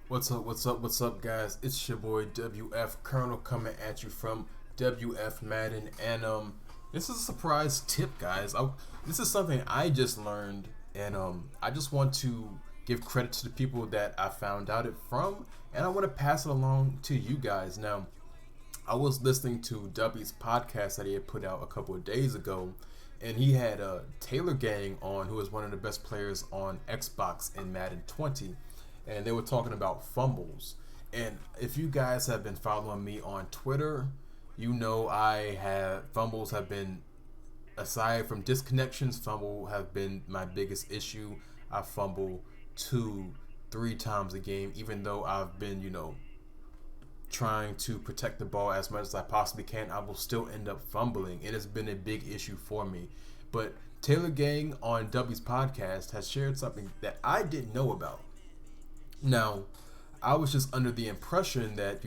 What's up, what's up, guys? It's your boy WF Colonel coming at you from WF Madden. And this is a surprise tip, guys. This is something I just learned, and I just want to give credit to the people that I found out it from, and I want to pass it along to you guys. Now, I was listening to W's podcast that he had put out a couple of days ago, and he had Taylor Gang on, who is one of the best players on Xbox in Madden 20. And they were talking about fumbles. And if you guys have been following me on Twitter, you know fumbles have been, aside from disconnections, fumble have been my biggest issue. I fumble 2-3 times a game, even though I've been, trying to protect the ball as much as I possibly can. I will still end up fumbling. It has been a big issue for me. But Taylor Gang on W's podcast has shared something that I didn't know about. Now, I was just under the impression that,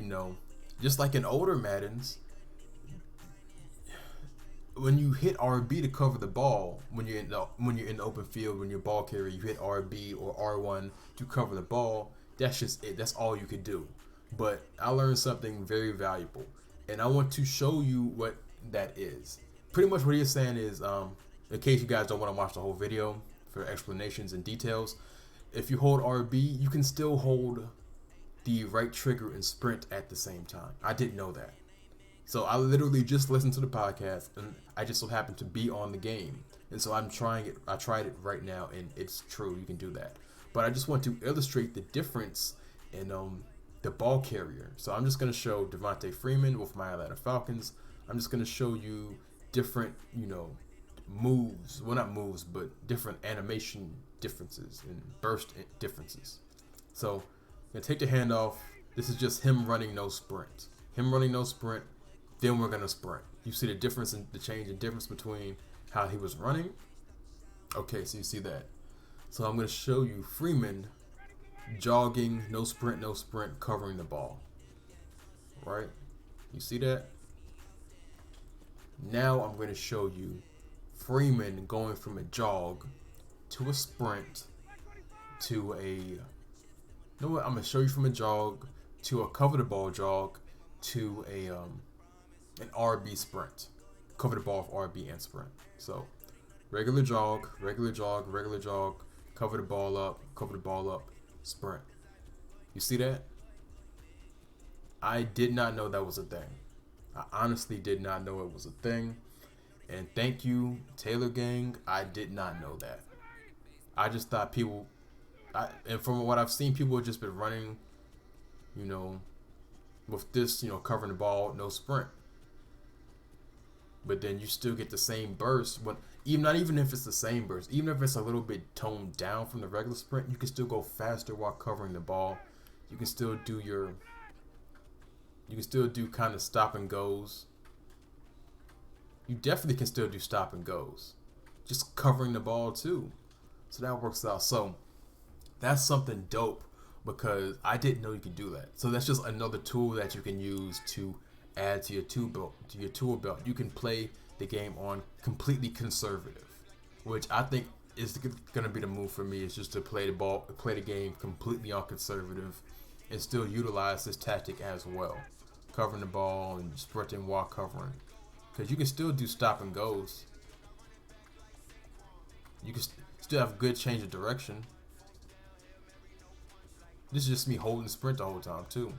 just like in older Maddens, when you hit RB to cover the ball, when you're in the open field, when you're ball carrier, you hit RB or R1 to cover the ball. That's just it. That's all you could do. But I learned something very valuable, and I want to show you what that is. Pretty much what he's saying is, in case you guys don't want to watch the whole video for explanations and details, if you hold RB, you can still hold the right trigger and sprint at the same time. I didn't know that. So I literally just listened to the podcast, and I just so happened to be on the game. And so I'm trying it. I tried it right now, and it's true. You can do that. But I just want to illustrate the difference in the ball carrier. So I'm just going to show Devontae Freeman with my Atlanta Falcons. I'm just going to show you different, moves. Well, not moves, but different animation differences and burst differences. So I'm gonna take the handoff. This is just him running no sprint. Him running no sprint. Then we're gonna sprint. You see the difference in the change in difference between how he was running. Okay, so you see that. So I'm gonna show you Freeman jogging, no sprint, covering the ball. Right? You see that? Now I'm gonna show you Freeman going from a jog to a sprint to I'm gonna show you from a jog to a cover the ball jog to an RB sprint. Cover the ball with RB and sprint. So regular jog, cover the ball up, sprint. You see that? I did not know that was a thing. I honestly did not know it was a thing. And thank you, Taylor Gang. I did not know that. I just thought and from what I've seen, people have just been running, with this, covering the ball, no sprint. But then you still get the same burst. Not even if it's the same burst, even if it's a little bit toned down from the regular sprint, you can still go faster while covering the ball. You can still do kind of stop and goes. You definitely can still do stop and goes. Just covering the ball too. So that works out. So that's something dope because I didn't know you could do that. So that's just another tool that you can use to add to your tool belt. You can play the game on completely conservative, which I think is going to be the move for me. Is just to play the game completely on conservative, and still utilize this tactic as well, covering the ball and sprinting while covering, because you can still do stop and goes. You can still have good change of direction. This is just me holding sprint the whole time too.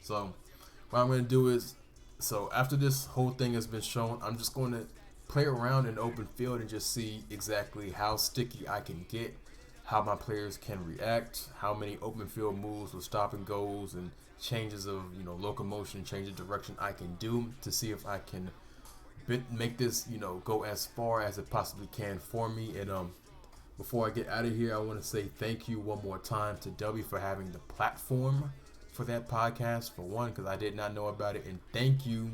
So what I'm going to do is, after this whole thing has been shown, I'm just going to play around in the open field and just see exactly how sticky I can get, how my players can react, how many open field moves with stop and goes and changes of locomotion, change of direction I can do to see if I can make this go as far as it possibly can for me. And before I get out of here, I want to say thank you one more time to W for having the platform for that podcast, for one, because I did not know about it, and thank you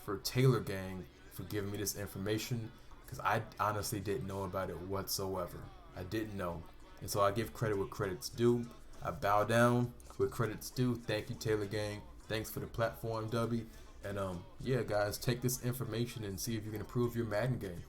for Taylor Gang for giving me this information, because I honestly didn't know about it whatsoever. I didn't know, and so I give credit where credit's due. I bow down where credit's due. Thank you, Taylor Gang. Thanks for the platform, W. And yeah, guys, take this information and see if you can improve your Madden game.